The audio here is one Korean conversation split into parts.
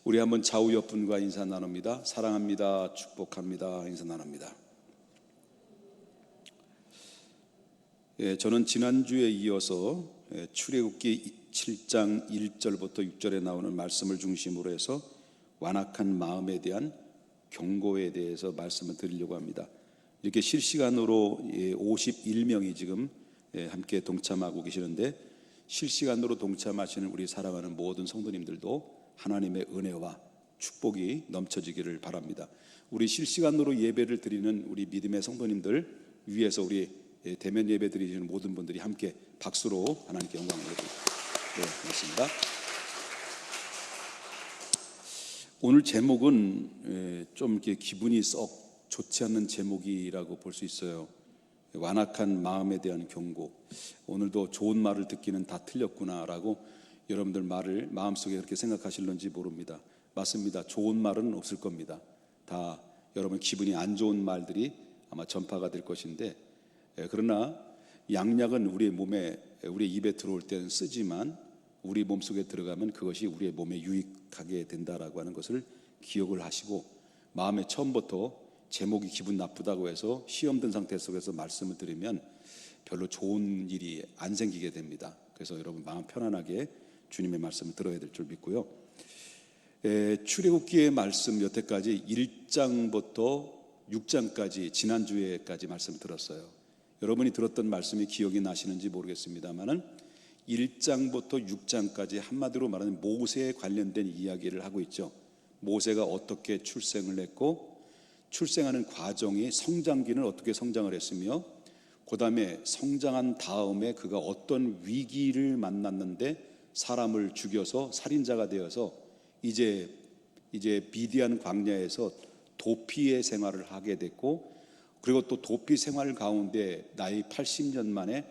우리 한번 좌우 옆분과 인사 나눕니다. 사랑합니다. 축복합니다. 인사 나눕니다. 저는 지난주에 이어서 출애굽기 7장 1절부터 6절에 나오는 말씀을 중심으로 해서 완악한 마음에 대한 경고에 대해서 말씀을 드리려고 합니다. 이렇게 실시간으로 51명이 지금 함께 동참하고 계시는데, 실시간으로 동참하시는 우리 사랑하는 모든 성도님들도 하나님의 은혜와 축복이 넘쳐지기를 바랍니다. 우리 실시간으로 예배를 드리는 우리 믿음의 성도님들 위해서 우리 대면 예배 드리시는 모든 분들이 함께 박수로 하나님께 영광을 올려드립니다. 고맙습니다. 오늘 제목은 좀 이렇게 기분이 썩 좋지 않는 제목이라고 볼 수 있어요. 완악한 마음에 대한 경고. 오늘도 좋은 말을 듣기는 다 틀렸구나라고 여러분들 말을 마음속에 그렇게 생각하실런지 모릅니다. 맞습니다. 좋은 말은 없을 겁니다. 다 여러분 기분이 안 좋은 말들이 아마 전파가 될 것인데, 그러나 양약은 우리의 몸에, 우리 입에 들어올 때는 쓰지만 우리 몸속에 들어가면 그것이 우리의 몸에 유익하게 된다라고 하는 것을 기억을 하시고, 마음에 처음부터 제목이 기분 나쁘다고 해서 시험 든 상태 속에서 말씀을 드리면 별로 좋은 일이 안 생기게 됩니다. 그래서 여러분 마음 편안하게 주님의 말씀을 들어야 될 줄 믿고요. 출애굽기의 말씀 여태까지 1장부터 6장까지 지난주에까지 말씀 들었어요. 여러분이 들었던 말씀이 기억이 나시는지 모르겠습니다만은 1장부터 6장까지 한마디로 말하면 모세에 관련된 이야기를 하고 있죠. 모세가 어떻게 출생을 했고, 출생하는 과정이 성장기는 어떻게 성장을 했으며, 그 다음에 성장한 다음에 그가 어떤 위기를 만났는데 사람을 죽여서 살인자가 되어서 이제 미디안 광야에서 도피의 생활을 하게 됐고, 그리고 또 도피 생활 가운데 나이 80년 만에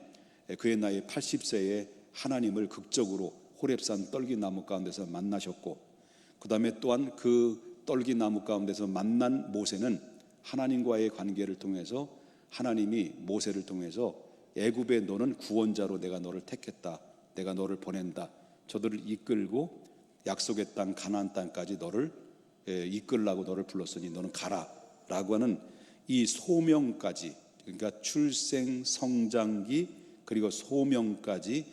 그의 나이 80세에 하나님을 극적으로 호렙산 떨기나무 가운데서 만나셨고, 그 다음에 또한 그 떨기나무 가운데서 만난 모세는 하나님과의 관계를 통해서 하나님이 모세를 통해서 애굽에 너는 구원자로 내가 너를 택했다, 내가 너를 보낸다, 저들을 이끌고 약속의 땅 가나안 땅까지 너를 이끌라고 너를 불렀으니 너는 가라 라고 하는 이 소명까지, 그러니까 출생, 성장기 그리고 소명까지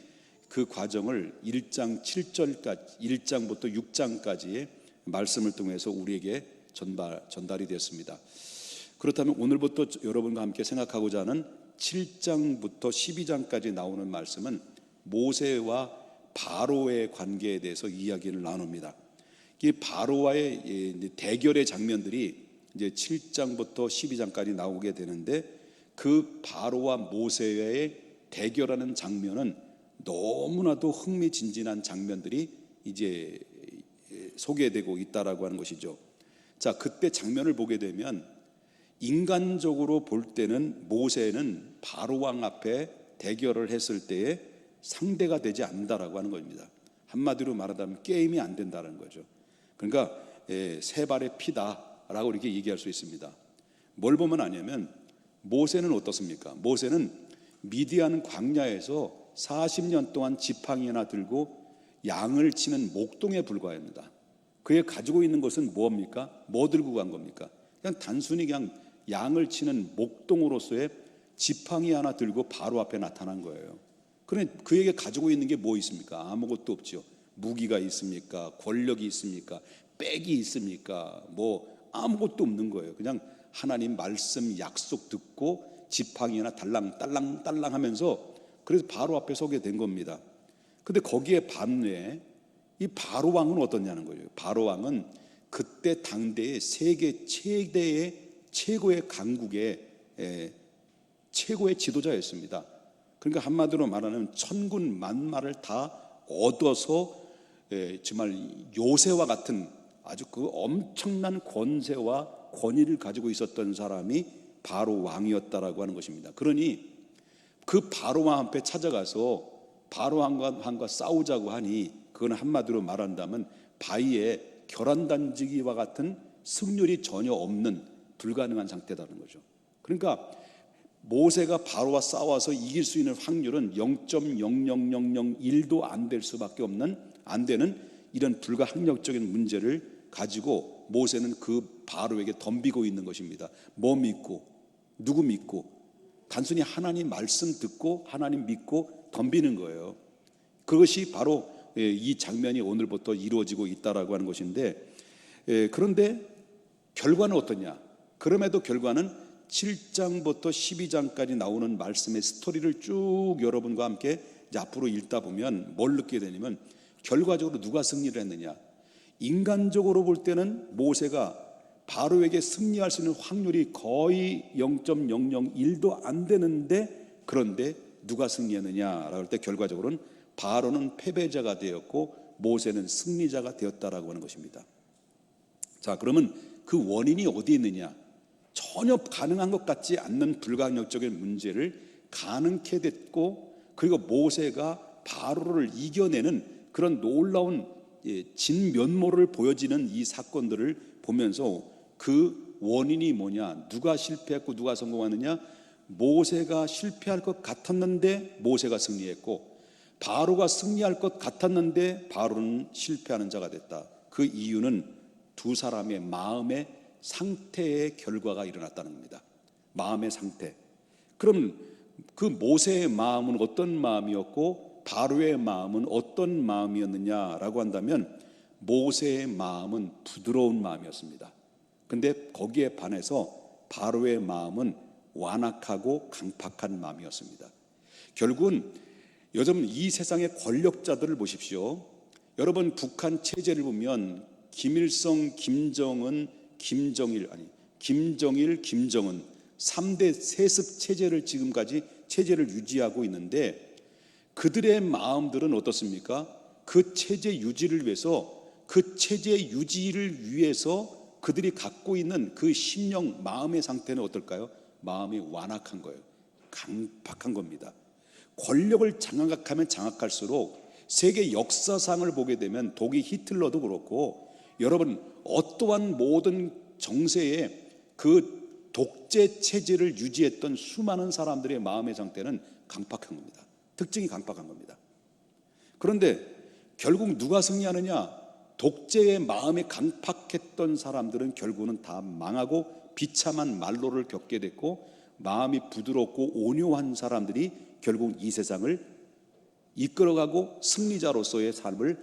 그 과정을 1장 7절까지 1장부터 6장까지의 말씀을 통해서 우리에게 전달이 됐습니다. 그렇다면 오늘부터 여러분과 함께 생각하고자 하는 7장부터 12장까지 나오는 말씀은 모세와 바로의 관계에 대해서 이야기를 나눕니다. 이 바로와의 대결의 장면들이 이제 7장부터 12장까지 나오게 되는데, 그 바로와 모세의 대결하는 장면은 너무나도 흥미진진한 장면들이 이제 소개되고 있다라고 하는 것이죠. 자, 그때 장면을 보게 되면 인간적으로 볼 때는 모세는 바로 왕 앞에 대결을 했을 때에 상대가 되지 않는다라고 하는 겁니다. 한마디로 말하자면 게임이 안 된다는 거죠. 그러니까 세 발의 피다라고 이렇게 얘기할 수 있습니다. 뭘 보면 아냐면 모세는 어떻습니까? 모세는 미디안 광야에서 40년 동안 지팡이 하나 들고 양을 치는 목동에 불과합니다. 그에 가지고 있는 것은 뭡니까? 뭐 들고 간 겁니까? 그냥 단순히 그냥 양을 치는 목동으로서의 지팡이 하나 들고 바로 앞에 나타난 거예요. 그런데 그에게 가지고 있는 게 뭐 있습니까? 아무것도 없죠. 무기가 있습니까? 권력이 있습니까? 백이 있습니까? 뭐 아무것도 없는 거예요. 그냥 하나님 말씀 약속 듣고 지팡이 하나 딸랑딸랑 하면서 그래서 바로 앞에 서게 된 겁니다. 근데 거기에 반면에 이 바로 왕은 어떠냐는 거예요. 바로 왕은 그때 당대의 세계 최고의 강국의 최고의 지도자였습니다. 그러니까 한마디로 말하면 천군 만마를 다 얻어서 정말 요새와 같은 아주 그 엄청난 권세와 권위를 가지고 있었던 사람이 바로 왕이었다라고 하는 것입니다. 그러니 그 바로 왕 앞에 찾아가서 바로 왕과 싸우자고 하니, 그건 한마디로 말한다면 바위에 결혼 던지기와 같은 승률이 전혀 없는 불가능한 상태라는 거죠. 그러니까 모세가 바로와 싸워서 이길 수 있는 확률은 0.00001도 안 될 수밖에 없는, 안 되는 이런 불가항력적인 문제를 가지고 모세는 그 바로에게 덤비고 있는 것입니다. 뭐 믿고, 누구 믿고, 단순히 하나님 말씀 듣고 하나님 믿고 덤비는 거예요. 그것이 바로 이 장면이 오늘부터 이루어지고 있다라고 하는 것인데, 그런데 결과는 어떠냐? 그럼에도 결과는 7장부터 12장까지 나오는 말씀의 스토리를 쭉 여러분과 함께 이제 앞으로 읽다 보면 뭘 느끼게 되냐면, 결과적으로 누가 승리를 했느냐? 인간적으로 볼 때는 모세가 바로에게 승리할 수 있는 확률이 거의 0.001도 안 되는데, 그런데 누가 승리했느냐라고 할 때 결과적으로는 바로는 패배자가 되었고 모세는 승리자가 되었다라고 하는 것입니다. 자, 그러면 그 원인이 어디에 있느냐? 전혀 가능한 것 같지 않는 불가항력적인 문제를 가능케 됐고, 그리고 모세가 바로를 이겨내는 그런 놀라운 진면모를 보여지는 이 사건들을 보면서 그 원인이 뭐냐? 누가 실패했고 누가 성공하느냐? 모세가 실패할 것 같았는데 모세가 승리했고, 바로가 승리할 것 같았는데 바로는 실패하는 자가 됐다. 그 이유는 두 사람의 마음의 상태의 결과가 일어났다는 겁니다. 마음의 상태. 그럼 그 모세의 마음은 어떤 마음이었고 바로의 마음은 어떤 마음이었느냐라고 한다면, 모세의 마음은 부드러운 마음이었습니다. 근데 거기에 반해서 바로의 마음은 완악하고 강팍한 마음이었습니다. 결국은 요즘 이 세상의 권력자들을 보십시오. 여러분, 북한 체제를 보면 김일성, 김정은, 김정일, 김정은 3대 세습 체제를 지금까지 체제를 유지하고 있는데, 그들의 마음들은 어떻습니까? 그 체제 유지를 위해서 그들이 갖고 있는 그 심령, 마음의 상태는 어떨까요? 마음이 완악한 거예요. 강팍한 겁니다. 권력을 장악하면 장악할수록 세계 역사상을 보게 되면 독일 히틀러도 그렇고, 여러분, 어떠한 모든 정세에 그 독재 체제를 유지했던 수많은 사람들의 마음의 상태는 강팍한 겁니다. 특징이 강팍한 겁니다. 그런데 결국 누가 승리하느냐? 독재의 마음에 강팍했던 사람들은 결국은 다 망하고 비참한 말로를 겪게 됐고, 마음이 부드럽고 온유한 사람들이 결국 이 세상을 이끌어가고 승리자로서의 삶을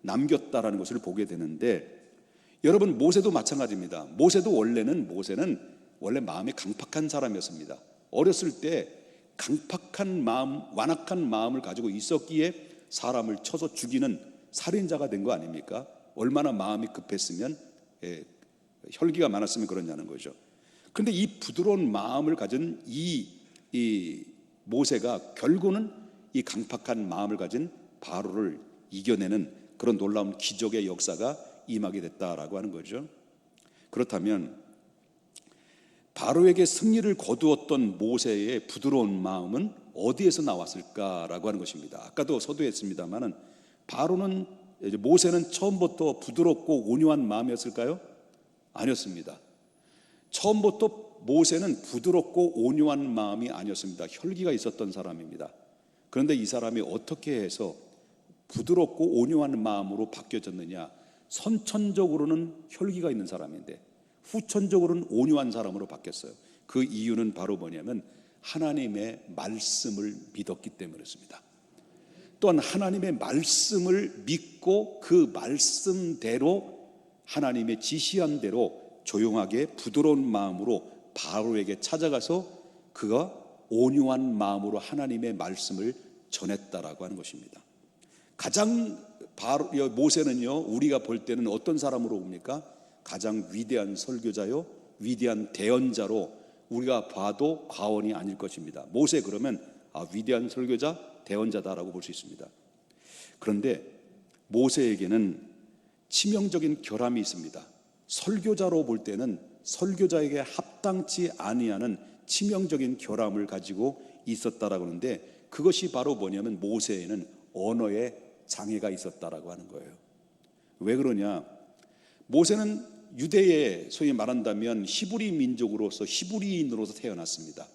남겼다라는 것을 보게 되는데, 여러분, 모세도 마찬가지입니다. 모세는 원래 마음이 강팍한 사람이었습니다. 어렸을 때 강팍한 마음, 완악한 마음을 가지고 있었기에 사람을 쳐서 죽이는 살인자가 된 거 아닙니까? 얼마나 마음이 급했으면, 혈기가 많았으면 그러냐는 거죠. 그런데 이 부드러운 마음을 가진 이 모세가 결국은 이 강팍한 마음을 가진 바로를 이겨내는 그런 놀라운 기적의 역사가 임하게 됐다라고 하는 거죠. 그렇다면 바로에게 승리를 거두었던 모세의 부드러운 마음은 어디에서 나왔을까라고 하는 것입니다. 아까도 서두했습니다만은, 모세는 처음부터 부드럽고 온유한 마음이었을까요? 아니었습니다. 처음부터 모세는 부드럽고 온유한 마음이 아니었습니다. 혈기가 있었던 사람입니다. 그런데 이 사람이 어떻게 해서 부드럽고 온유한 마음으로 바뀌어졌느냐? 선천적으로는 혈기가 있는 사람인데 후천적으로는 온유한 사람으로 바뀌었어요. 그 이유는 바로 뭐냐면 하나님의 말씀을 믿었기 때문이었습니다. 또한 하나님의 말씀을 믿고 그 말씀대로, 하나님의 지시한 대로 조용하게 부드러운 마음으로 바로에게 찾아가서 그가 온유한 마음으로 하나님의 말씀을 전했다라고 하는 것입니다. 모세는요, 우리가 볼 때는 어떤 사람으로 봅니까? 가장 위대한 설교자요, 위대한 대언자로 우리가 봐도 과언이 아닐 것입니다. 모세 그러면 위대한 설교자, 대언자다라고 볼 수 있습니다. 그런데 모세에게는 치명적인 결함이 있습니다. 설교자로 볼 때는 설교자에게 합당치 아니하는 치명적인 결함을 가지고 있었다라고 하는데, 그것이 바로 뭐냐면 모세에는 언어의 장애가 있었다라고 하는 거예요. 왜 그러냐? 모세는 유대의 소위 말한다면 히브리 민족으로서 히브리인으로서 태어났습니다.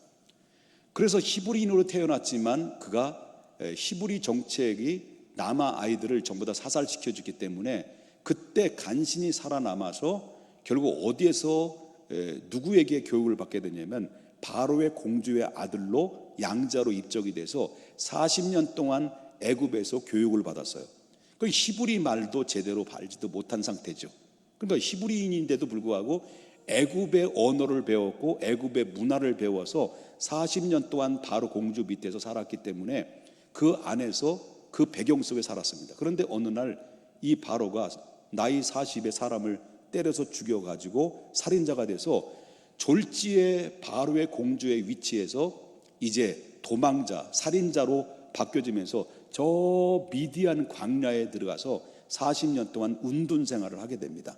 그래서 히브리인으로 태어났지만 그가 히브리 정책이 남아 아이들을 전부 다 사살시켜주기 때문에 그때 간신히 살아남아서 결국 어디에서 누구에게 교육을 받게 되냐면 바로의 공주의 아들로 양자로 입적이 돼서 40년 동안 애굽에서 교육을 받았어요. 그 히브리 말도 제대로 알지도 못한 상태죠. 그러니까 히브리인인데도 불구하고 애굽의 언어를 배웠고 애굽의 문화를 배워서 40년 동안 바로 공주 밑에서 살았기 때문에 그 안에서 그 배경 속에 살았습니다. 그런데 어느 날 이 바로가 나이 40에 사람을 때려서 죽여가지고 살인자가 돼서 졸지에 바로의 공주의 위치에서 이제 도망자, 살인자로 바뀌어지면서 저 미디안 광야에 들어가서 40년 동안 운둔 생활을 하게 됩니다.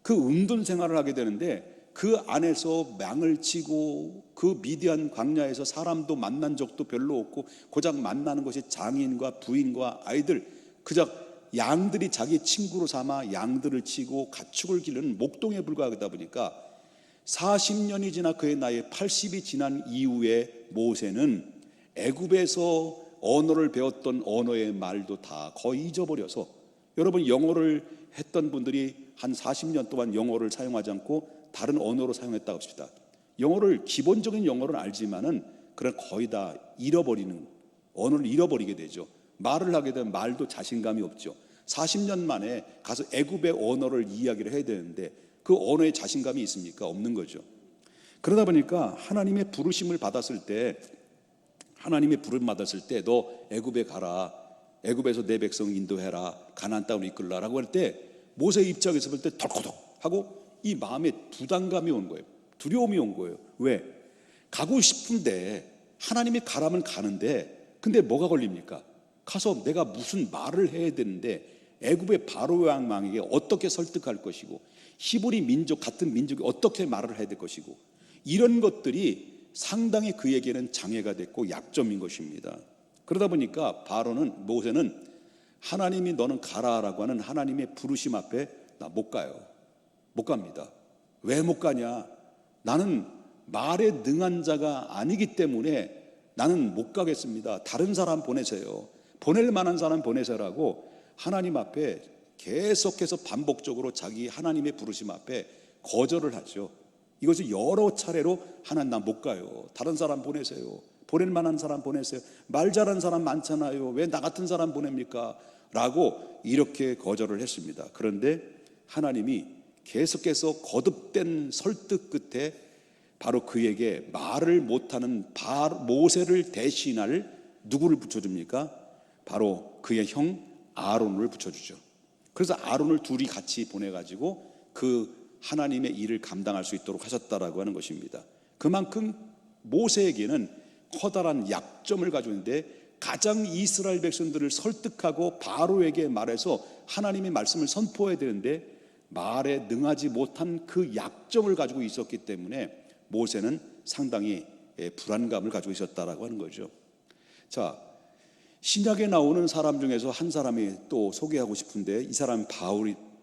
그 운둔 생활을 하게 되는데 그 안에서 망을 치고 그 미디안 광야에서 사람도 만난 적도 별로 없고 고작 만나는 것이 장인과 부인과 아이들, 그저 양들이 자기 친구로 삼아 양들을 치고 가축을 기르는 목동에 불과하다 보니까 40년이 지나 그의 나이 80이 지난 이후에 모세는 애굽에서 언어를 배웠던 언어의 말도 다 거의 잊어버려서, 여러분 영어를 했던 분들이 한 40년 동안 영어를 사용하지 않고 다른 언어로 사용했다고 합시다. 영어를 기본적인 영어를 알지만은 그런 거의 다 잃어버리는, 언어를 잃어버리게 되죠. 말을 하게 되면 말도 자신감이 없죠. 40년 만에 가서 애굽의 언어를 이야기를 해야 되는데 그 언어에 자신감이 있습니까? 없는 거죠. 그러다 보니까 하나님의 부르심을 받았을 때, 너 애굽에 가라, 애굽에서 내 백성 인도해라, 가나안 땅으로 이끌라라고 할 때 모세의 입장에서 볼 때 덜커덕 하고 이 마음에 부담감이 온 거예요. 두려움이 온 거예요. 왜? 가고 싶은데 하나님이 가라면 가는데 근데 뭐가 걸립니까? 가서 내가 무슨 말을 해야 되는데 애굽의 바로 왕에게 어떻게 설득할 것이고 히브리 민족 같은 민족이 어떻게 말을 해야 될 것이고 이런 것들이 상당히 그에게는 장애가 됐고 약점인 것입니다. 그러다 보니까 모세는 하나님이 너는 가라라고 하는 하나님의 부르심 앞에 나 못 가요. 못 갑니다. 왜 못 가냐? 나는 말에 능한 자가 아니기 때문에 나는 못 가겠습니다. 다른 사람 보내세요. 보낼 만한 사람 보내세요라고 하나님 앞에 계속해서 반복적으로 자기 하나님의 부르심 앞에 거절을 하죠. 이것을 여러 차례로 하나님 나 못 가요. 다른 사람 보내세요. 보낼 만한 사람 보내세요. 말 잘하는 사람 많잖아요. 왜 나 같은 사람 보냅니까? 라고 이렇게 거절을 했습니다. 그런데 하나님이 계속해서 거듭된 설득 끝에 바로 그에게 말을 못하는 모세를 대신할 누구를 붙여줍니까? 바로 그의 형 아론을 붙여주죠. 그래서 아론을 둘이 같이 보내가지고 그 하나님의 일을 감당할 수 있도록 하셨다라고 하는 것입니다. 그만큼 모세에게는 커다란 약점을 가지고 있는데 가장 이스라엘 백성들을 설득하고 바로에게 말해서 하나님의 말씀을 선포해야 되는데 말에 능하지 못한 그 약점을 가지고 있었기 때문에 모세는 상당히 불안감을 가지고 있었다라고 하는 거죠. 자, 신약에 나오는 사람 중에서 한 사람이 또 소개하고 싶은데 이 사람은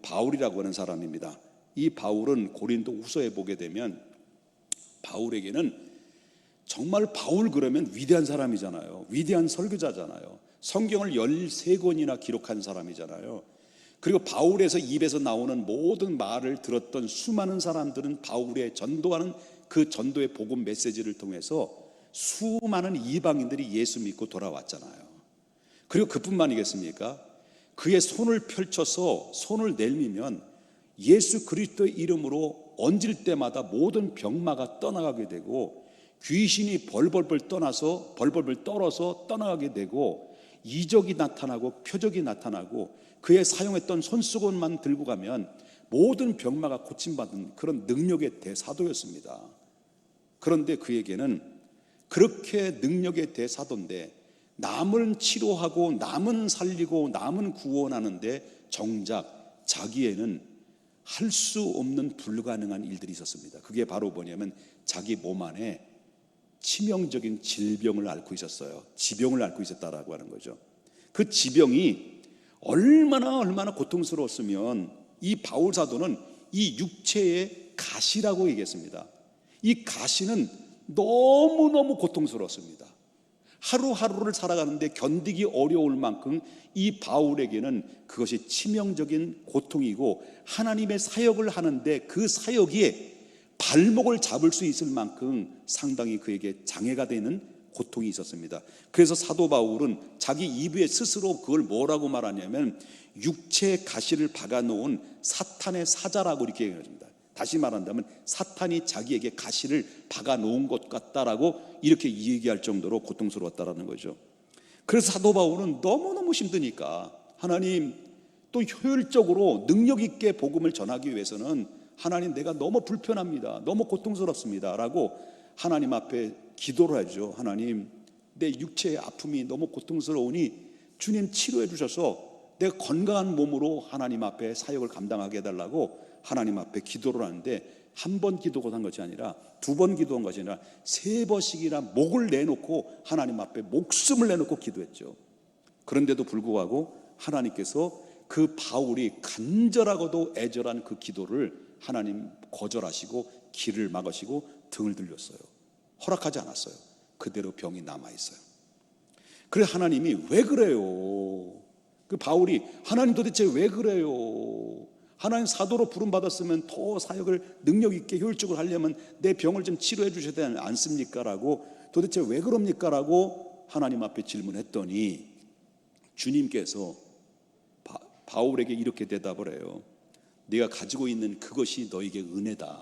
바울이라고 하는 사람입니다. 이 바울은 고린도 후서에 보게 되면 바울에게는 정말 바울 그러면 위대한 사람이잖아요. 위대한 설교자잖아요. 성경을 13권이나 기록한 사람이잖아요. 그리고 바울에서 입에서 나오는 모든 말을 들었던 수많은 사람들은 바울의 전도하는 그 전도의 복음 메시지를 통해서 수많은 이방인들이 예수 믿고 돌아왔잖아요. 그리고 그뿐만이겠습니까? 그의 손을 펼쳐서 손을 내밀면 예수 그리스도의 이름으로 얹을 때마다 모든 병마가 떠나가게 되고 귀신이 벌벌벌 떨어서 떠나가게 되고 이적이 나타나고 표적이 나타나고 그의 사용했던 손수건만 들고 가면 모든 병마가 고침받는 그런 능력의 대사도였습니다. 그런데 그에게는 그렇게 능력의 대사도인데 남은 치료하고 남은 살리고 남은 구원하는데 정작 자기에는 할 수 없는 불가능한 일들이 있었습니다. 그게 바로 뭐냐면 자기 몸 안에 치명적인 질병을 앓고 있었어요. 지병을 앓고 있었다라고 하는 거죠. 그 지병이 얼마나 고통스러웠으면 이 바울 사도는 이 육체의 가시라고 얘기했습니다. 이 가시는 너무너무 고통스러웠습니다. 하루하루를 살아가는데 견디기 어려울 만큼 이 바울에게는 그것이 치명적인 고통이고, 하나님의 사역을 하는데 그 사역이 발목을 잡을 수 있을 만큼 상당히 그에게 장애가 되는 고통이 있었습니다. 그래서 사도 바울은 자기 입에 스스로 그걸 뭐라고 말하냐면 육체의 가시를 박아놓은 사탄의 사자라고 이렇게 얘기합니다. 다시 말한다면 사탄이 자기에게 가시를 박아놓은 것 같다라고 이렇게 얘기할 정도로 고통스러웠다라는 거죠. 그래서 사도 바울은 너무너무 힘드니까 하나님, 또 효율적으로 능력 있게 복음을 전하기 위해서는 하나님, 내가 너무 불편합니다, 너무 고통스럽습니다 라고 하나님 앞에 기도를 하죠. 하나님, 내 육체의 아픔이 너무 고통스러우니 주님 치료해 주셔서 내가 건강한 몸으로 하나님 앞에 사역을 감당하게 해달라고 하나님 앞에 기도를 하는데, 한 번 기도가 한 것이 아니라 두 번 기도한 것이 아니라 세 번씩이나 목을 내놓고 하나님 앞에 목숨을 내놓고 기도했죠. 그런데도 불구하고 하나님께서 그 바울이 간절하고도 애절한 그 기도를 하나님 거절하시고 길을 막으시고 등을 들렸어요. 허락하지 않았어요. 그대로 병이 남아있어요. 그래서 하나님이 왜 그래요? 그 바울이 하나님 도대체 왜 그래요? 하나님 사도로 부름받았으면 더 사역을 능력 있게 효율적으로 하려면 내 병을 좀 치료해 주셔야 되지 않습니까? 라고, 도대체 왜 그럽니까? 라고 하나님 앞에 질문했더니 주님께서 바울에게 이렇게 대답을 해요. 네가 가지고 있는 그것이 너에게 은혜다.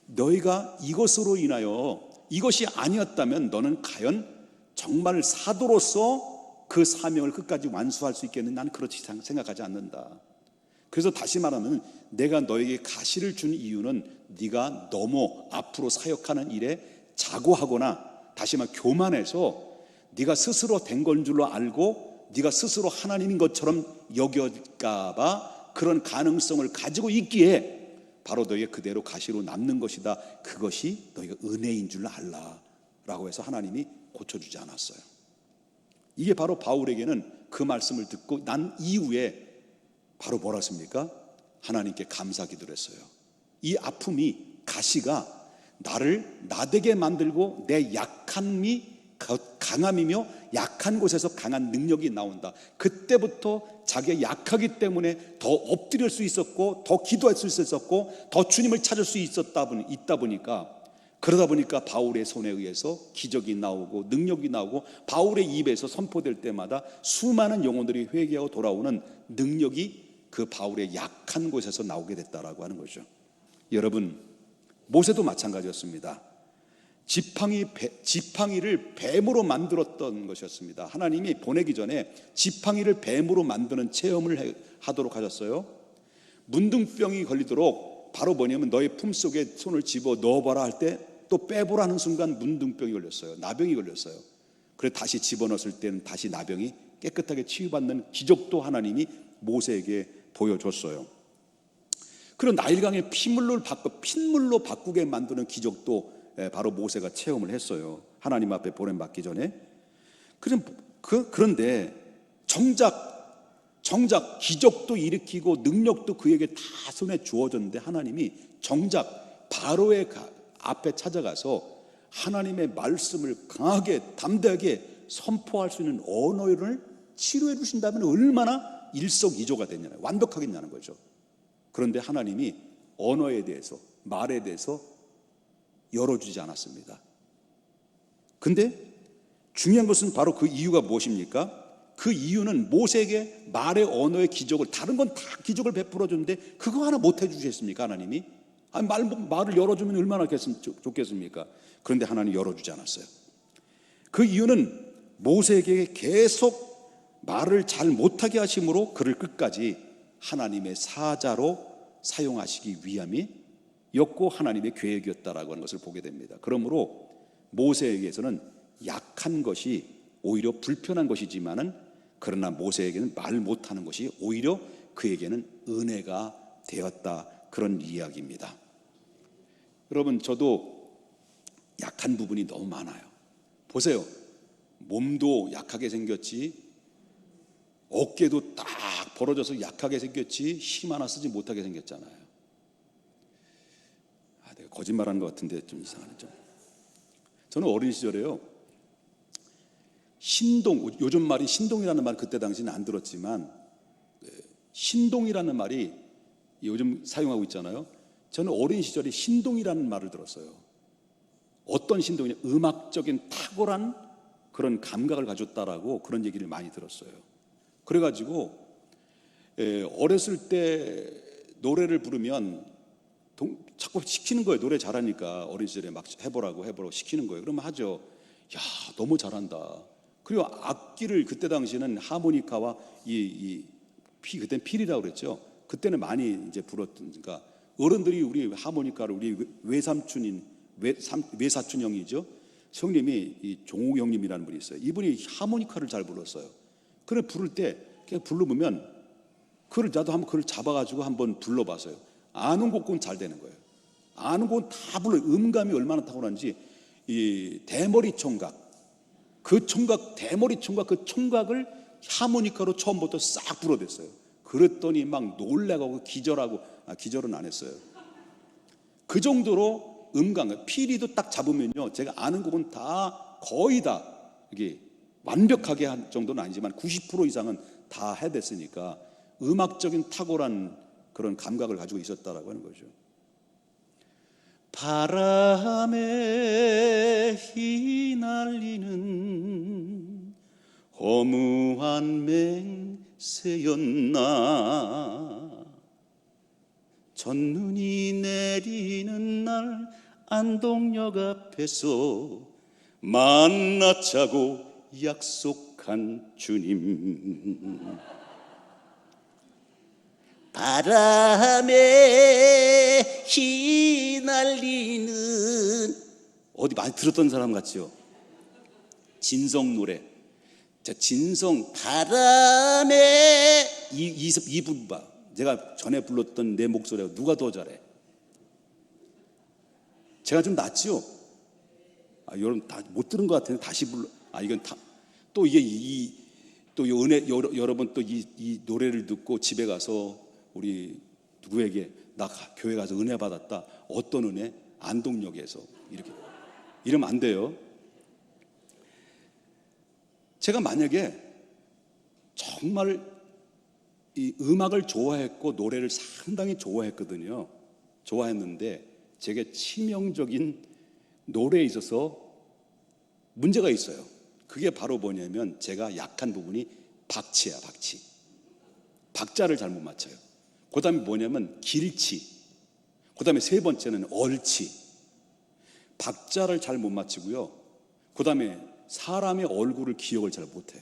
너희가 이것으로 인하여, 이것이 아니었다면 너는 과연 정말 사도로서 그 사명을 끝까지 완수할 수 있겠는지 나는 그렇지 생각하지 않는다. 그래서 다시 말하면 내가 너에게 가시를 준 이유는 네가 너무 앞으로 사역하는 일에 자고하거나, 다시 말해 교만해서 네가 스스로 된 건 줄로 알고 네가 스스로 하나님인 것처럼 여겨질까 봐 그런 가능성을 가지고 있기에 바로 너에게 그대로 가시로 남는 것이다. 그것이 너희가 은혜인 줄 알라 라고 해서 하나님이 고쳐주지 않았어요. 이게 바로 바울에게는 그 말씀을 듣고 난 이후에 바로 뭐라 했습니까? 하나님께 감사 기도를 했어요. 이 아픔이, 가시가 나를 나되게 만들고 내 약함이 강함이며 약한 곳에서 강한 능력이 나온다. 그때부터 자기가 약하기 때문에 더 엎드릴 수 있었고 더 기도할 수 있었고 더 주님을 찾을 수 있다 보니까, 그러다 보니까 바울의 손에 의해서 기적이 나오고 능력이 나오고 바울의 입에서 선포될 때마다 수많은 영혼들이 회개하고 돌아오는 능력이 그 바울의 약한 곳에서 나오게 됐다라고 하는 거죠. 여러분, 모세도 마찬가지였습니다. 지팡이를 뱀으로 만들었던 것이었습니다. 하나님이 보내기 전에 지팡이를 뱀으로 만드는 체험을 하도록 하셨어요. 문둥병이 걸리도록, 바로 뭐냐면 너의 품속에 손을 집어 넣어봐라 할 때 또 빼보라 하는 순간 문둥병이 걸렸어요. 나병이 걸렸어요. 그래 다시 집어넣었을 때는 다시 나병이 깨끗하게 치유받는 기적도 하나님이 모세에게 보여줬어요. 그리고 나일강의 핏물로 바꾸게 만드는 기적도 바로 모세가 체험을 했어요. 하나님 앞에 보냄받기 전에. 그런데 정작 기적도 일으키고 능력도 그에게 다 손에 주어졌는데, 하나님이 정작 바로의 앞에 찾아가서 하나님의 말씀을 강하게 담대하게 선포할 수 있는 언어를 치료해 주신다면 얼마나 일석이조가 되냐는, 완벽하겠냐는 거죠. 그런데 하나님이 언어에 대해서, 말에 대해서 열어주지 않았습니다. 근데 중요한 것은 바로 그 이유가 무엇입니까? 그 이유는 모세에게 말의 언어의 기적을, 다른 건 다 기적을 베풀어 줬는데 그거 하나 못 해주셨습니까? 하나님이 말을 열어주면 얼마나 좋겠습니까? 그런데 하나님 열어주지 않았어요. 그 이유는 모세에게 계속 말을 잘 못하게 하심으로 그를 끝까지 하나님의 사자로 사용하시기 위함이었고 하나님의 계획이었다라고 하는 것을 보게 됩니다. 그러므로 모세에게서는 약한 것이 오히려 불편한 것이지만은, 그러나 모세에게는 말 못하는 것이 오히려 그에게는 은혜가 되었다, 그런 이야기입니다. 여러분, 저도 약한 부분이 너무 많아요. 보세요, 몸도 약하게 생겼지, 어깨도 딱 벌어져서 약하게 생겼지, 힘 하나 쓰지 못하게 생겼잖아요. 내가 거짓말하는 것 같은데 좀 이상하죠. 저는 어린 시절에요, 신동, 요즘 말이 신동이라는 말 그때 당시는 안 들었지만 신동이라는 말이 요즘 사용하고 있잖아요. 저는 어린 시절에 신동이라는 말을 들었어요. 어떤 신동이냐, 음악적인 탁월한 그런 감각을 가졌다라고 그런 얘기를 많이 들었어요. 그래가지고 어렸을 때 노래를 부르면 자꾸 시키는 거예요. 노래 잘하니까 어린 시절에 막 해보라고 시키는 거예요. 그러면 하죠. 야, 너무 잘한다. 그리고 악기를 그때 당시에는 하모니카와 그때는 필이라고 그랬죠. 그때는 많이 이제 불었던, 그러니까 어른들이 우리 하모니카를 우리 외사촌 형이죠. 형님이 이 종욱 형님이라는 분이 있어요. 이분이 하모니카를 잘 불렀어요. 그래 부를 때 그냥 불러보면 나도 한번 그걸 잡아가지고 한번 불러봤어요. 아는 곡은 잘 되는 거예요. 아는 곡은 다 불러요. 음감이 얼마나 탁월한지. 이 대머리 총각, 대머리 총각, 그 총각을 하모니카로 처음부터 싹 불어댔어요. 그랬더니 막 놀래가고 기절은 안 했어요. 그 정도로 음감, 피리도 딱 잡으면요, 제가 아는 곡은 다 거의 다 이게 완벽하게 한 정도는 아니지만 90% 이상은 다 해댔으니까 음악적인 탁월한 그런 감각을 가지고 있었다라고 하는 거죠. 바람에 휘날리는 허무한 맹세였나, 첫눈이 내리는 날 안동역 앞에서 만나자고 약속한 주님. 바람에 휘날리는, 어디 많이 들었던 사람 같죠? 진성 노래. 자, 진성 바람에 이 부분 봐. 제가 전에 불렀던 내 목소리하고 누가 더 잘해? 제가 좀 낫죠? 여러분 다 못 들은 것 같은데 다시 불러. 이건 또 이게 또 은혜, 여러분 또 이 노래를 듣고 집에 가서 우리 누구에게 나 교회 가서 은혜 받았다. 어떤 은혜? 안동역에서. 이렇게 이러면 안 돼요. 제가 만약에 정말 이 음악을 좋아했고 노래를 상당히 좋아했거든요. 좋아했는데 제게 치명적인 노래에 있어서 문제가 있어요. 그게 바로 뭐냐면 제가 약한 부분이 박치야, 박치. 박자를 잘못 맞춰요. 그 다음에 뭐냐면 길치. 그 다음에 세 번째는 얼치. 박자를 잘 못 맞추고요. 그 다음에 사람의 얼굴을 기억을 잘 못해요.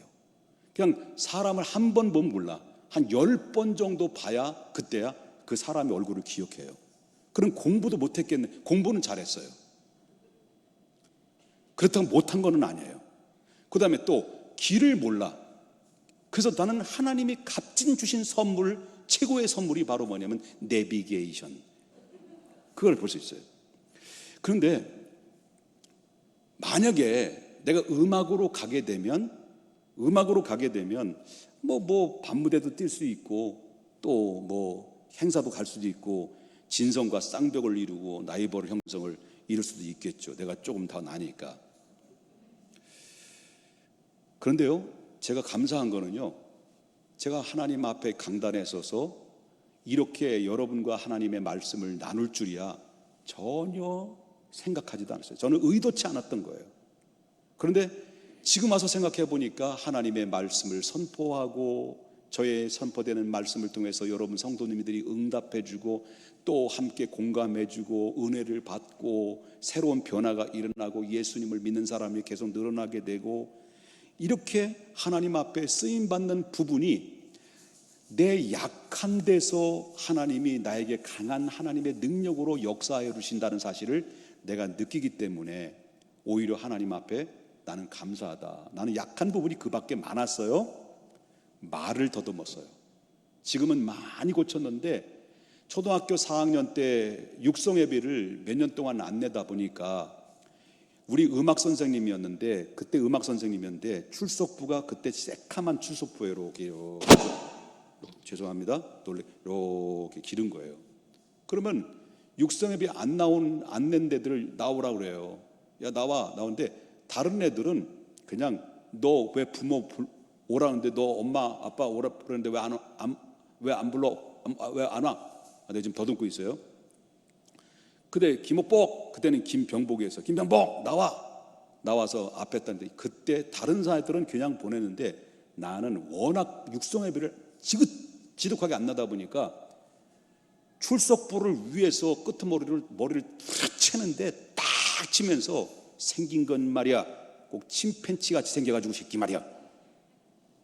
그냥 사람을 한 번 보면 몰라. 한 10번 정도 봐야 그때야 그 사람의 얼굴을 기억해요. 그럼 공부도 못했겠네. 공부는 잘했어요. 그렇다고 못한 거는 아니에요. 그 다음에 또 길을 몰라. 그래서 나는 하나님이 값진 주신 선물, 최고의 선물이 바로 뭐냐면 내비게이션. 그걸 볼 수 있어요. 그런데 만약에 내가 음악으로 가게 되면 뭐 밤무대도 뛸 수 있고 또 뭐 행사도 갈 수도 있고 진성과 쌍벽을 이루고 나이벌 형성을 이룰 수도 있겠죠. 내가 조금 더 나니까. 그런데요, 제가 감사한 거는요, 제가 하나님 앞에 강단에 서서 이렇게 여러분과 하나님의 말씀을 나눌 줄이야 전혀 생각하지도 않았어요. 저는 의도치 않았던 거예요. 그런데 지금 와서 생각해 보니까 하나님의 말씀을 선포하고 저의 선포되는 말씀을 통해서 여러분 성도님들이 응답해 주고 또 함께 공감해 주고 은혜를 받고 새로운 변화가 일어나고 예수님을 믿는 사람이 계속 늘어나게 되고, 이렇게 하나님 앞에 쓰임받는 부분이 내 약한 데서 하나님이 나에게 강한 하나님의 능력으로 역사해 주신다는 사실을 내가 느끼기 때문에 오히려 하나님 앞에 나는 감사하다. 나는 약한 부분이 그 밖에 많았어요. 말을 더듬었어요. 지금은 많이 고쳤는데 초등학교 4학년 때 육성예배를 몇 년 동안 안 내다 보니까 우리 음악 선생님이었는데, 그때 음악 선생님이었는데 출석부가 그때 새카만 출석부예요. 죄송합니다. 이렇게 기른 거예요. 그러면 육성예배 안 낸 데들 나오라고 그래요. 야 나와. 나오는데 다른 애들은 그냥 너 왜 부모 오라는데 너 엄마 아빠 오라 그러는데 왜 안 불러? 왜 안 와? 내가 지금 더듬고 있어요. 그때 김옥복, 그때는 김병복이었어. 김병복 나와서 앞에 탔는데, 그때 다른 사람들은 그냥 보내는데 나는 워낙 육성회비를 지독하게 안 나다 보니까 출석부를 위에서 머리를 탁 채는데 딱 치면서 생긴 건 말이야 꼭 침팬치 같이 생겨가지고 새끼 말이야.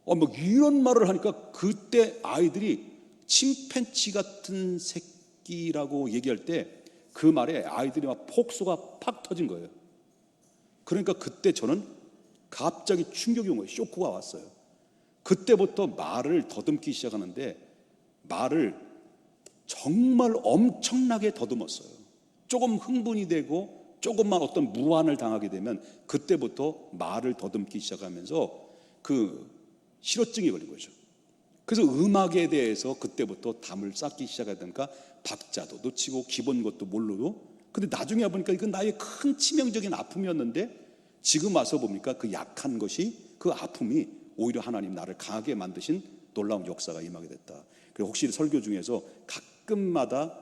뭐 이런 말을 하니까 그때 아이들이 침팬치 같은 새끼라고 얘기할 때 그 말에 아이들이 막 폭소가 팍 터진 거예요. 그러니까 그때 저는 갑자기 충격이 온 거예요. 쇼크가 왔어요. 그때부터 말을 더듬기 시작하는데 말을 정말 엄청나게 더듬었어요. 조금 흥분이 되고 조금만 어떤 무안을 당하게 되면 그때부터 말을 더듬기 시작하면서 그 실어증이 걸린 거죠. 그래서 음악에 대해서 그때부터 담을 쌓기 시작하니까 박자도 놓치고 기본 것도 모르고. 근데 나중에 보니까 이건 나의 큰 치명적인 아픔이었는데 지금 와서 보니까 그 약한 것이, 그 아픔이 오히려 하나님 나를 강하게 만드신 놀라운 역사가 임하게 됐다. 그리고 혹시 설교 중에서 가끔마다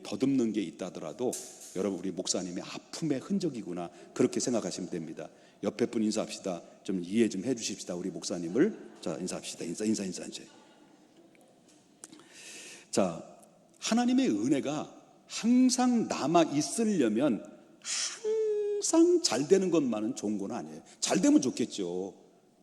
더듬는 게 있다 하더라도 여러분, 우리 목사님의 아픔의 흔적이구나, 그렇게 생각하시면 됩니다. 옆에 분 인사합시다. 좀 이해 좀 해주십시다. 우리 목사님을. 자, 인사합시다. 인사 이제. 자, 하나님의 은혜가 항상 남아 있으려면 항상 잘 되는 것만은 좋은 건 아니에요. 잘 되면 좋겠죠.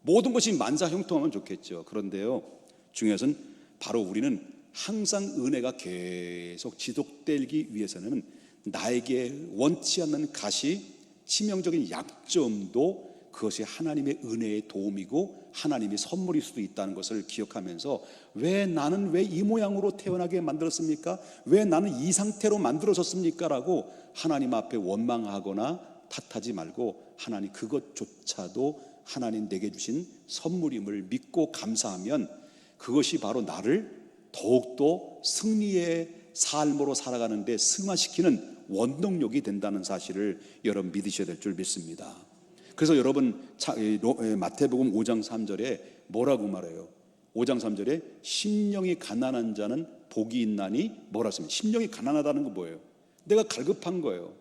모든 것이 만사형통하면 좋겠죠. 그런데요, 중요한 것은 바로 우리는 항상 은혜가 계속 지속되기 위해서는 나에게 원치 않는 가시, 치명적인 약점도 그것이 하나님의 은혜의 도움이고 하나님의 선물일 수도 있다는 것을 기억하면서, 나는 왜 이 모양으로 태어나게 만들었습니까? 왜 나는 이 상태로 만들어졌습니까? 라고 하나님 앞에 원망하거나 탓하지 말고, 하나님 그것조차도 하나님 내게 주신 선물임을 믿고 감사하면 그것이 바로 나를 더욱더 승리의 삶으로 살아가는 데 승화시키는 원동력이 된다는 사실을 여러분 믿으셔야 될 줄 믿습니다. 그래서 여러분 마태복음 5장 3절에 뭐라고 말해요? 5장 3절에 심령이 가난한 자는 복이 있나니 뭐라 했습니까? 심령이 가난하다는 건 뭐예요? 내가 갈급한 거예요.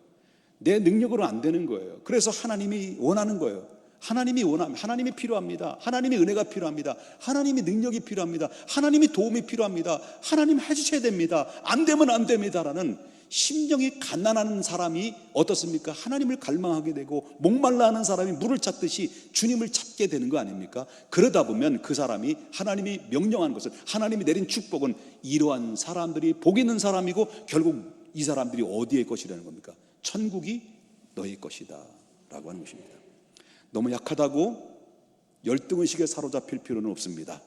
내 능력으로 안 되는 거예요. 그래서 하나님이 원하는 거예요. 하나님이 필요합니다. 하나님의 은혜가 필요합니다. 하나님의 능력이 필요합니다. 하나님의 도움이 필요합니다. 하나님 해주셔야 됩니다. 안 되면 안 됩니다라는 심령이 가난한 사람이 어떻습니까? 하나님을 갈망하게 되고, 목말라 하는 사람이 물을 찾듯이 주님을 찾게 되는 거 아닙니까? 그러다 보면 그 사람이, 하나님이 명령한 것은, 하나님이 내린 축복은 이러한 사람들이 복 있는 사람이고, 결국 이 사람들이 어디의 것이라는 겁니까? 천국이 너의 것이다 라고 하는 것입니다. 너무 약하다고 열등의식에 사로잡힐 필요는 없습니다.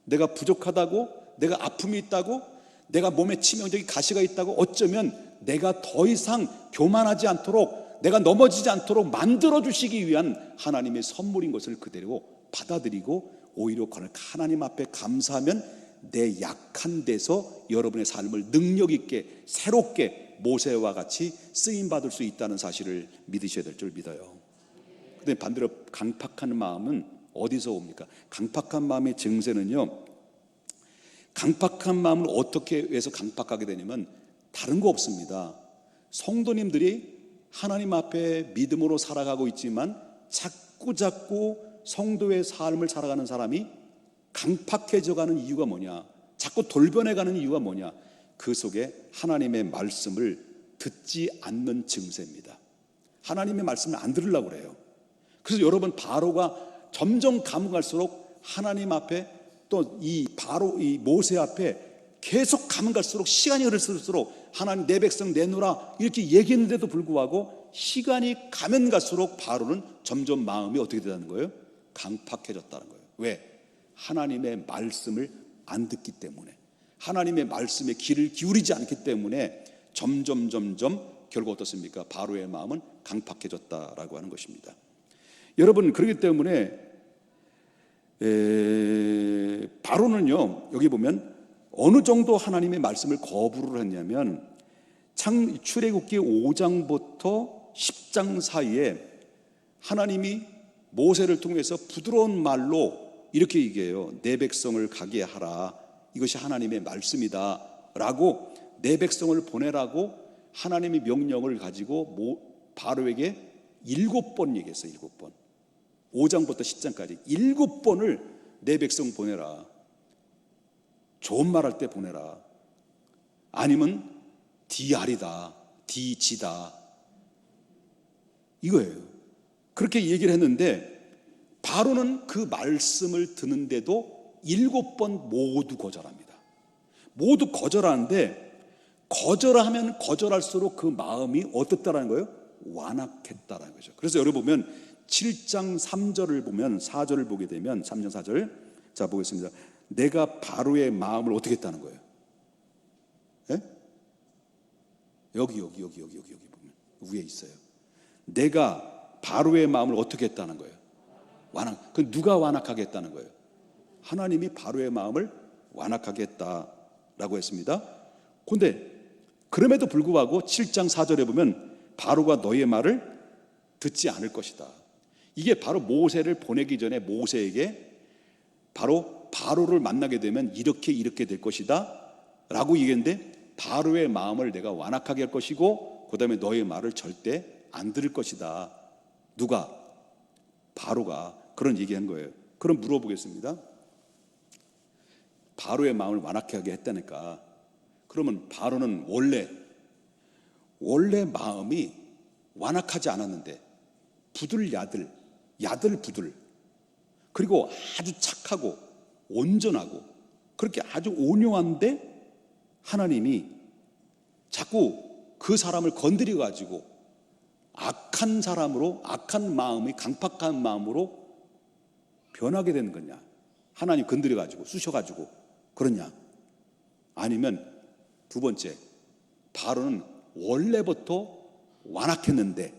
내가 부족하다고, 내가 아픔이 있다고, 내가 몸에 치명적인 가시가 있다고, 어쩌면 내가 더 이상 교만하지 않도록, 내가 넘어지지 않도록 만들어주시기 위한 하나님의 선물인 것을 그대로 받아들이고, 오히려 하나님 앞에 감사하면 내 약한 데서 여러분의 삶을 능력 있게 새롭게 모세와 같이 쓰임받을 수 있다는 사실을 믿으셔야 될 줄 믿어요. 근데 반대로 강팍한 마음은 어디서 옵니까? 강팍한 마음의 증세는요, 강팍한 마음을 어떻게 해서 강팍하게 되냐면 다른 거 없습니다. 성도님들이 하나님 앞에 믿음으로 살아가고 있지만 자꾸 성도의 삶을 살아가는 사람이 강팍해져 가는 이유가 뭐냐? 자꾸 돌변해 가는 이유가 뭐냐? 그 속에 하나님의 말씀을 듣지 않는 증세입니다. 하나님의 말씀을 안 들으려고 그래요. 그래서 여러분, 바로가 점점 가면 갈수록 하나님 앞에, 또 이 모세 앞에 계속 가면 갈수록, 시간이 흐를수록 하나님 내 백성 내놓으라 이렇게 얘기했는데도 불구하고 시간이 가면 갈수록 바로는 점점 마음이 어떻게 되는 거예요? 강팍해졌다는 거예요. 왜? 하나님의 말씀을 안 듣기 때문에, 하나님의 말씀에 귀를 기울이지 않기 때문에 점점 결국 어떻습니까? 바로의 마음은 강팍해졌다라고 하는 것입니다. 여러분, 그렇기 때문에 바로는요, 여기 보면 어느 정도 하나님의 말씀을 거부를 했냐면, 출애굽기 5장부터 10장 사이에 하나님이 모세를 통해서 부드러운 말로 이렇게 얘기해요. 내 백성을 가게 하라. 이것이 하나님의 말씀이다 라고 내 백성을 보내라고 하나님의 명령을 가지고 바로에게 7번 얘기했어요. 7번. 5장부터 10장까지 7번을 내 백성 보내라. 좋은 말 할 때 보내라. 아니면 디알이다, 디지다, 이거예요. 그렇게 얘기를 했는데 바로는 그 말씀을 듣는데도 7번 모두 거절합니다. 모두 거절하는데 거절하면 거절할수록 그 마음이 어떻다라는 거예요? 완악했다라는 거죠. 그래서 여러분 보면 7장 3절을 보면 4절을 보게 되면 3장 4절 자 보겠습니다. 내가 바로의 마음을 어떻게 했다는 거예요? 예? 여기 보면 위에 있어요. 내가 바로의 마음을 어떻게 했다는 거예요? 완악. 그 누가 완악하게 했다는 거예요? 하나님이 바로의 마음을 완악하게 했다라고 했습니다. 그런데 그럼에도 불구하고 7장 4절에 보면 바로가 너의 말을 듣지 않을 것이다. 이게 바로 모세를 보내기 전에 모세에게 바로를 만나게 되면 이렇게 될 것이다 라고 얘기했는데 바로의 마음을 내가 완악하게 할 것이고 그 다음에 너의 말을 절대 안 들을 것이다. 누가? 바로가 그런 얘기한 거예요. 그럼 물어보겠습니다. 바로의 마음을 완악하게 했다니까 그러면 바로는 원래 마음이 완악하지 않았는데 야들부들 그리고 아주 착하고 온전하고 그렇게 아주 온유한데 하나님이 자꾸 그 사람을 건드려 가지고 악한 사람으로 악한 마음이 강팍한 마음으로 변하게 되는 거냐? 하나님 건드려 가지고 쑤셔 가지고 그러냐? 아니면 두 번째 바로는 원래부터 완악했는데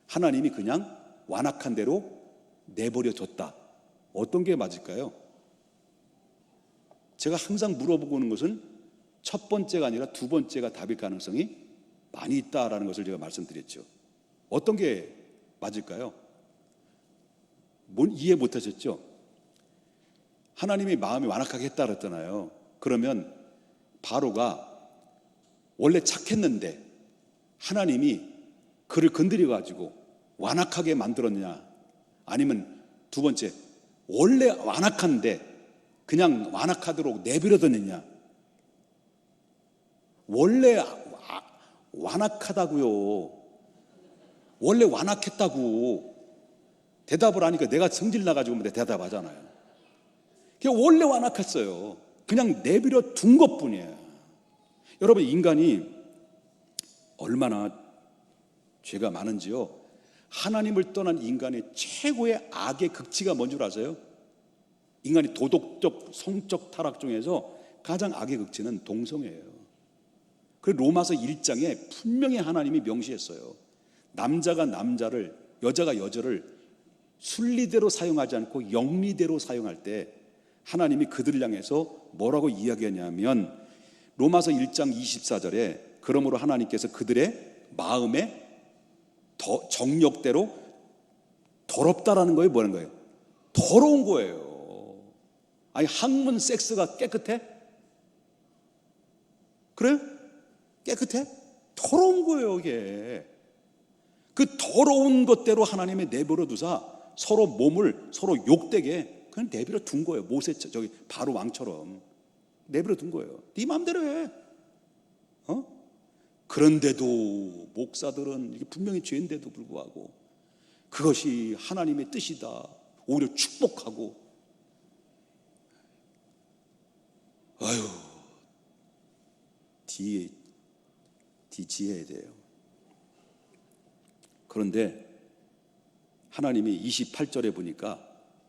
하나님이 그냥 완악한 대로 내버려 뒀다. 어떤 게 맞을까요? 제가 항상 물어보고 있는 것은 첫 번째가 아니라 두 번째가 답일 가능성이 많이 있다라는 것을 제가 말씀드렸죠. 어떤 게 맞을까요? 이해 못하셨죠? 하나님이 마음이 완악하게 했다 그랬잖아요. 그러면 바로가 원래 착했는데 하나님이 그를 건드려 가지고 완악하게 만들었냐? 아니면 두 번째 원래 완악한데 그냥 완악하도록 내버려뒀느냐? 원래 완악하다고요. 원래 완악했다고 대답을 하니까 내가 성질 나가지고 대답하잖아요. 그냥 원래 완악했어요. 그냥 내버려 둔 것뿐이에요. 여러분 인간이 얼마나 죄가 많은지요. 하나님을 떠난 인간의 최고의 악의 극치가 뭔 줄 아세요? 인간이 도덕적, 성적 타락 중에서 가장 악의 극치는 동성애예요. 그래서 로마서 1장에 분명히 하나님이 명시했어요. 남자가 남자를, 여자가 여자를 순리대로 사용하지 않고 영리대로 사용할 때 하나님이 그들을 향해서 뭐라고 이야기하냐면 로마서 1장 24절에 그러므로 하나님께서 그들의 마음에 정욕대로 더럽다라는 거예요. 뭐라는 거예요? 더러운 거예요. 아니 학문 섹스가 깨끗해? 그래? 깨끗해? 더러운 거예요 이게. 그 더러운 것대로 하나님의 내버려 두사 서로 몸을 서로 욕되게 그냥 내버려 둔 거예요. 바로 왕처럼 내버려 둔 거예요. 네 마음대로 해. 그런데도 목사들은 이게 분명히 죄인데도 불구하고 그것이 하나님의 뜻이다. 오히려 축복하고 지혜야 돼요. 그런데 하나님이 28절에 보니까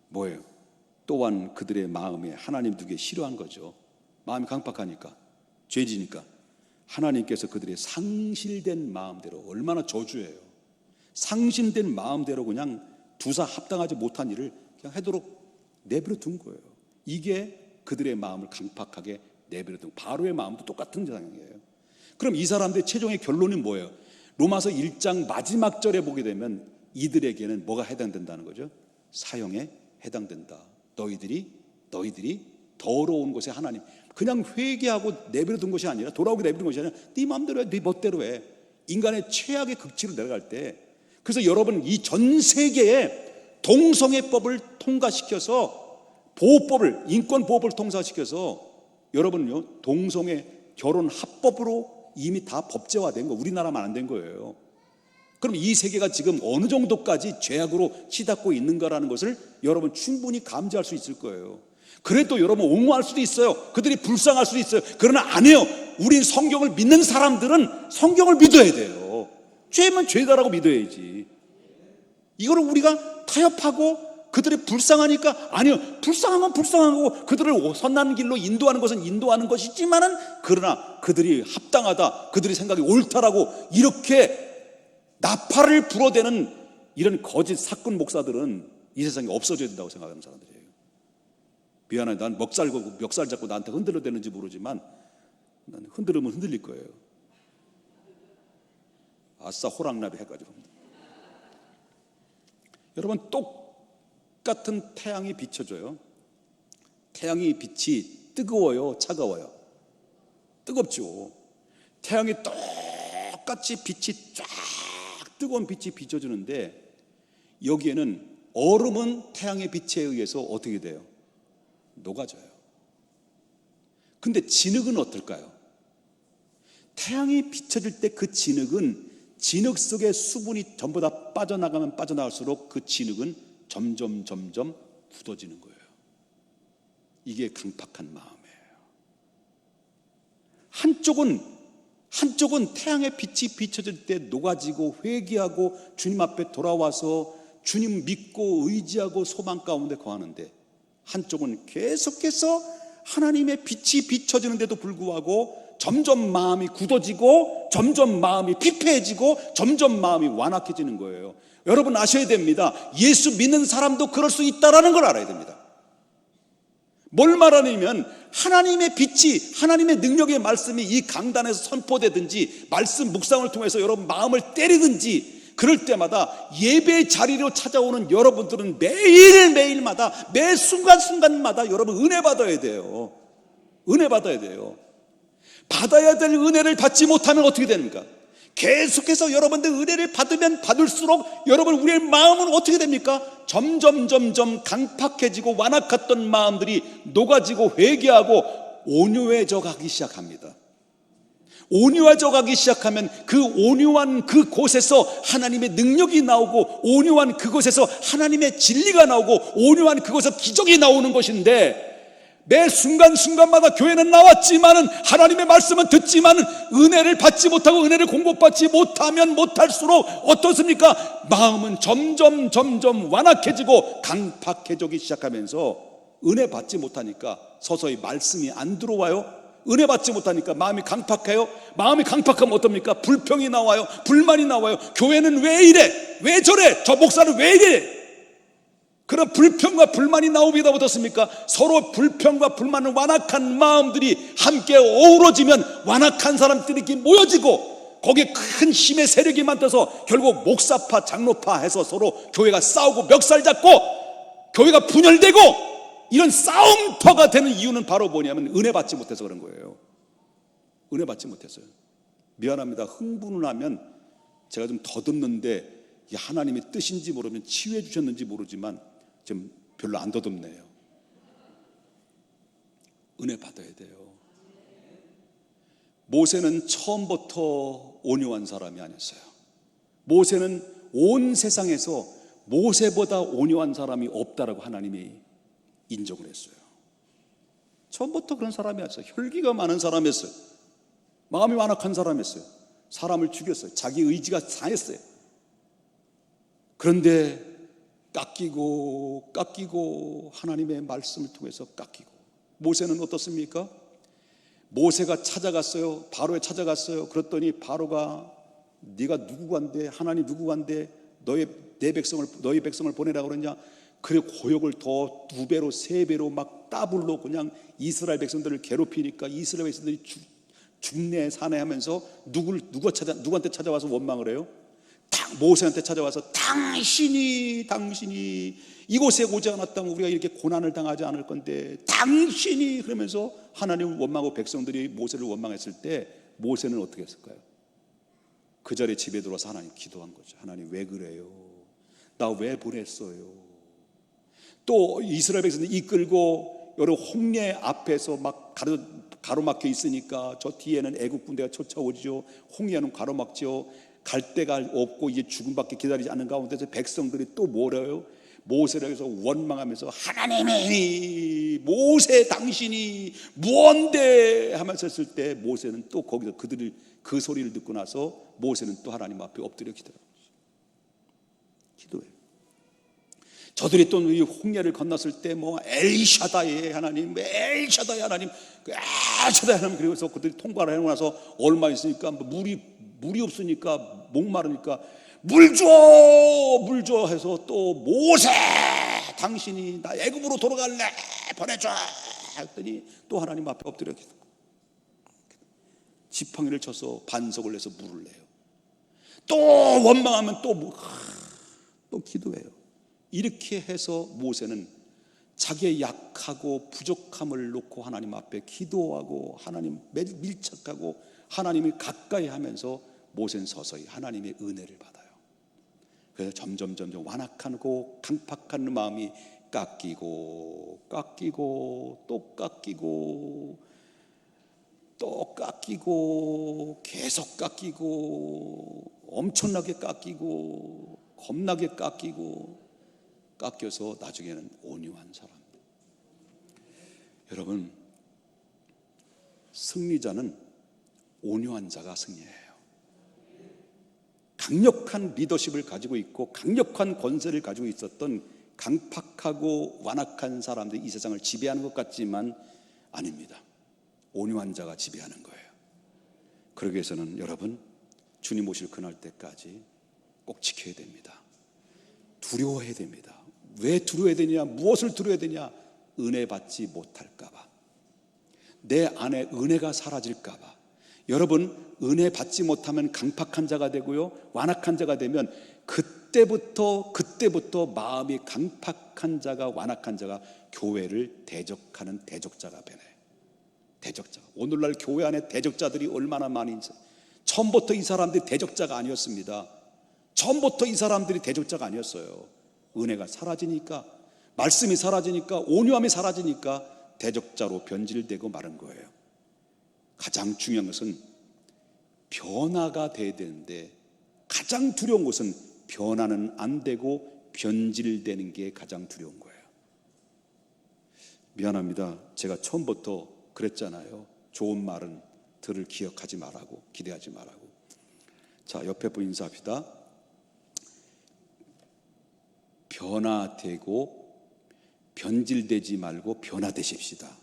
뭐예요? 또한 그들의 마음에 하나님 두기 싫어한 거죠. 마음이 강팍하니까 죄지니까 하나님께서 그들의 상실된 마음대로 얼마나 저주예요. 상실된 마음대로 그냥 두사 합당하지 못한 일을 그냥 하도록 내버려 둔 거예요. 이게 그들의 마음을 강팍하게 내버려 둔 바로의 마음도 똑같은 상황이에요. 그럼 이 사람들의 최종의 결론은 뭐예요? 로마서 1장 마지막 절에 보게 되면 이들에게는 뭐가 해당된다는 거죠? 사형에 해당된다. 너희들이 더러운 곳에 하나님, 그냥 회개하고 내버려둔 것이 아니라, 돌아오게 내버려둔 것이 아니라 네 마음대로 해, 네 멋대로 해. 인간의 최악의 극치로 내려갈 때, 그래서 여러분 이 전 세계에 동성애법을 통과시켜서, 보호법을, 인권보호법을 통과시켜서 여러분요, 동성애 결혼 합법으로 이미 다 법제화된 거, 우리나라만 안 된 거예요. 그럼 이 세계가 지금 어느 정도까지 죄악으로 치닫고 있는가라는 것을 여러분 충분히 감지할 수 있을 거예요. 그래도 여러분 옹호할 수도 있어요. 그들이 불쌍할 수도 있어요. 그러나 안 해요. 우린 성경을 믿는 사람들은 성경을 믿어야 돼요. 죄면 죄다라고 믿어야지. 이거를 우리가 타협하고 그들이 불쌍하니까, 아니요, 불쌍한 건 불쌍한 거고 그들을 선한 길로 인도하는 것은 인도하는 것이지만은, 그러나 그들이 합당하다, 그들이 생각이 옳다라고 이렇게 나팔을 불어대는 이런 거짓 사건 목사들은 이 세상에 없어져야 된다고 생각하는 사람들이에요. 미안해, 난 멱살 잡고 나한테 흔들어야 되는지 모르지만 난 흔들으면 흔들릴 거예요. 아싸 호랑나비 해가지고. 여러분, 똑같은 태양이 비춰져요. 태양이 빛이 뜨거워요, 차가워요? 뜨겁죠. 태양이 똑같이 빛이 쫙 뜨거운 빛이 비춰주는데, 여기에는 얼음은 태양의 빛에 의해서 어떻게 돼요? 녹아져요. 근데 진흙은 어떨까요? 태양이 비춰질 때 그 진흙은, 진흙 속에 수분이 전부 다 빠져나가면 빠져나갈수록 그 진흙은 점점 굳어지는 거예요. 이게 강팍한 마음이에요. 한쪽은 태양의 빛이 비춰질 때 녹아지고 회개하고 주님 앞에 돌아와서 주님 믿고 의지하고 소망 가운데 거하는데, 한쪽은 계속해서 하나님의 빛이 비춰지는데도 불구하고 점점 마음이 굳어지고 점점 마음이 피폐해지고 점점 마음이 완악해지는 거예요. 여러분 아셔야 됩니다. 예수 믿는 사람도 그럴 수 있다는 걸 알아야 됩니다. 뭘 말하냐면, 하나님의 빛이, 하나님의 능력의 말씀이 이 강단에서 선포되든지 말씀 묵상을 통해서 여러분 마음을 때리든지, 그럴 때마다 예배 자리로 찾아오는 여러분들은 매일매일마다, 매 순간순간마다 여러분 은혜 받아야 돼요. 은혜 받아야 돼요. 받아야 될 은혜를 받지 못하면 어떻게 됩니까? 계속해서 여러분들 은혜를 받으면 받을수록 여러분, 우리의 마음은 어떻게 됩니까? 점점 강팍해지고 완악했던 마음들이 녹아지고 회개하고 온유해져 가기 시작합니다. 온유해져 가기 시작하면 그 온유한 그곳에서 하나님의 능력이 나오고, 온유한 그곳에서 하나님의 진리가 나오고, 온유한 그곳에서 기적이 나오는 것인데, 매 순간순간마다 교회는 나왔지만은, 하나님의 말씀은 듣지만은 은혜를 받지 못하고 은혜를 공급받지 못하면 못할수록 어떻습니까? 마음은 점점 완악해지고 강팍해지기 시작하면서, 은혜 받지 못하니까 서서히 말씀이 안 들어와요. 은혜 받지 못하니까 마음이 강팍해요. 마음이 강팍하면 어떻습니까? 불평이 나와요. 불만이 나와요. 교회는 왜 이래? 왜 저래? 저 목사는 왜 이래? 그런 불평과 불만이 나오기다 어떻습니까? 서로 불평과 불만은 완악한 마음들이 함께 어우러지면 완악한 사람들이 이렇게 모여지고, 거기에 큰 힘의 세력이 만들어서 결국 목사파 장로파 해서 서로 교회가 싸우고 멱살 잡고 교회가 분열되고, 이런 싸움터가 되는 이유는 바로 뭐냐면 은혜 받지 못해서 그런 거예요. 은혜 받지 못했어요. 미안합니다. 흥분을 하면 제가 좀 더듬는데, 하나님의 뜻인지 모르면 치유해 주셨는지 모르지만 좀 별로 안 더듬네요. 은혜 받아야 돼요. 모세는 처음부터 온유한 사람이 아니었어요. 모세는 온 세상에서 모세보다 온유한 사람이 없다라고 하나님이 인정을 했어요. 처음부터 그런 사람이었어요. 혈기가 많은 사람이었어요. 마음이 완악한 사람이었어요. 사람을 죽였어요. 자기 의지가 상했어요. 그런데 깎이고 하나님의 말씀을 통해서 깎이고, 모세는 어떻습니까? 모세가 찾아갔어요. 바로에 찾아갔어요. 그랬더니 바로가, 네가 누구간데, 하나님 누구간데 너희 백성을 보내라고 그러냐? 그래, 고역을 더 2배로 3배로 막 더블로 그냥 이스라엘 백성들을 괴롭히니까 이스라엘 백성들이 죽네 사네 하면서 누구한테 찾아와서 원망을 해요? 모세한테 찾아와서 당신이 이곳에 오지 않았다면 우리가 이렇게 고난을 당하지 않을 건데 당신이, 그러면서 하나님을 원망하고 백성들이 모세를 원망했을 때 모세는 어떻게 했을까요? 그 자리에 집에 들어와서 하나님 기도한 거죠. 하나님 왜 그래요? 나 왜 보냈어요? 또 이스라엘 백성들 이끌고 여러 홍해 앞에서 막 가로막혀 있으니까 저 뒤에는 애국 군대가 쫓아오죠. 홍해는 가로막죠. 갈 데가 없고 이제 죽음밖에 기다리지 않는 가운데서 백성들이 또 뭐래요? 모세를 해서 원망하면서 하나님이 모세 당신이 무언데 하면서 했을 때 모세는 또 거기서 그들을 그 소리를 듣고 나서 모세는 또 하나님 앞에 엎드려 기도해요. 저들이 또 이 홍해를 건넜을 때 뭐 엘샤다이 하나님, 엘샤다이 하나님, 엘샤다이 하나님, 그래서 그들이 통과를 해놓고 나서 얼마 있으니까 물이 없으니까 목마르니까 물 줘 해서 또 모세 당신이 나 애굽으로 돌아갈래 보내줘 했더니 또 하나님 앞에 엎드려 기도. 지팡이를 쳐서 반석을 내서 물을 내요. 또 원망하면 또 기도해요. 이렇게 해서 모세는 자기의 약하고 부족함을 놓고 하나님 앞에 기도하고 하나님 밀착하고 하나님을 가까이 하면서 모세는 서서히 하나님의 은혜를 받아요. 그래서 점점 완악하고 강팍한 마음이 깎이고 또 깎이고 계속 깎이고 엄청나게 깎이고 겁나게 깎여서 나중에는 온유한 사람. 여러분, 승리자는 온유한 자가 승리해요. 강력한 리더십을 가지고 있고 강력한 권세를 가지고 있었던 강팍하고 완악한 사람들이 이 세상을 지배하는 것 같지만 아닙니다. 온유한 자가 지배하는 거예요. 그러기 위해서는 여러분, 주님 오실 그날 때까지 꼭 지켜야 됩니다. 두려워해야 됩니다. 왜 두려워해야 되냐? 무엇을 두려워해야 되냐? 은혜 받지 못할까 봐, 내 안에 은혜가 사라질까 봐. 여러분, 은혜 받지 못하면 강팍한 자가 되고요, 완악한 자가 되면 그때부터 마음이 강팍한 자가, 완악한 자가 교회를 대적하는 대적자가 되네. 대적자. 오늘날 교회 안에 대적자들이 얼마나 많이 있어요. 처음부터 이 사람들이 대적자가 아니었습니다. 처음부터 이 사람들이 대적자가 아니었어요. 은혜가 사라지니까, 말씀이 사라지니까, 온유함이 사라지니까 대적자로 변질되고 마른 거예요. 가장 중요한 것은 변화가 돼야 되는데, 가장 두려운 것은 변화는 안 되고 변질되는 게 가장 두려운 거예요. 미안합니다. 제가 처음부터 그랬잖아요. 좋은 말은 들을 기억하지 말라고, 기대하지 말라고. 자, 옆에 분 인사합시다. 변화되고 변질되지 말고 변화되십시다.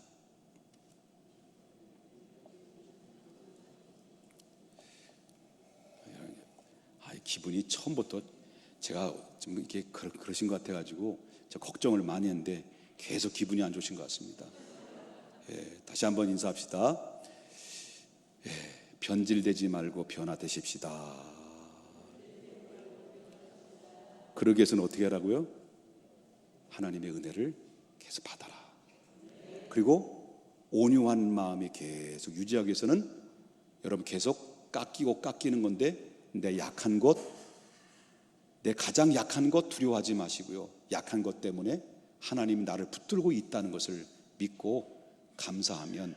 기분이 처음부터 제가 좀 이렇게 그러신 것 같아가지고 제가 걱정을 많이 했는데 계속 기분이 안 좋으신 것 같습니다. 다시 한번 인사합시다. 변질되지 말고 변화되십시다. 그러기 위해서는 어떻게 하라고요? 하나님의 은혜를 계속 받아라. 그리고 온유한 마음이 계속 유지하기 위해서는 여러분 계속 깎이는 건데, 내 약한 것, 내 가장 약한 것 두려워하지 마시고요, 약한 것 때문에 하나님이 나를 붙들고 있다는 것을 믿고 감사하면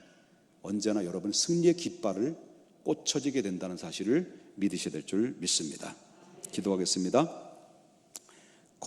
언제나 여러분 승리의 깃발을 꽂혀지게 된다는 사실을 믿으셔야 될 줄 믿습니다. 기도하겠습니다.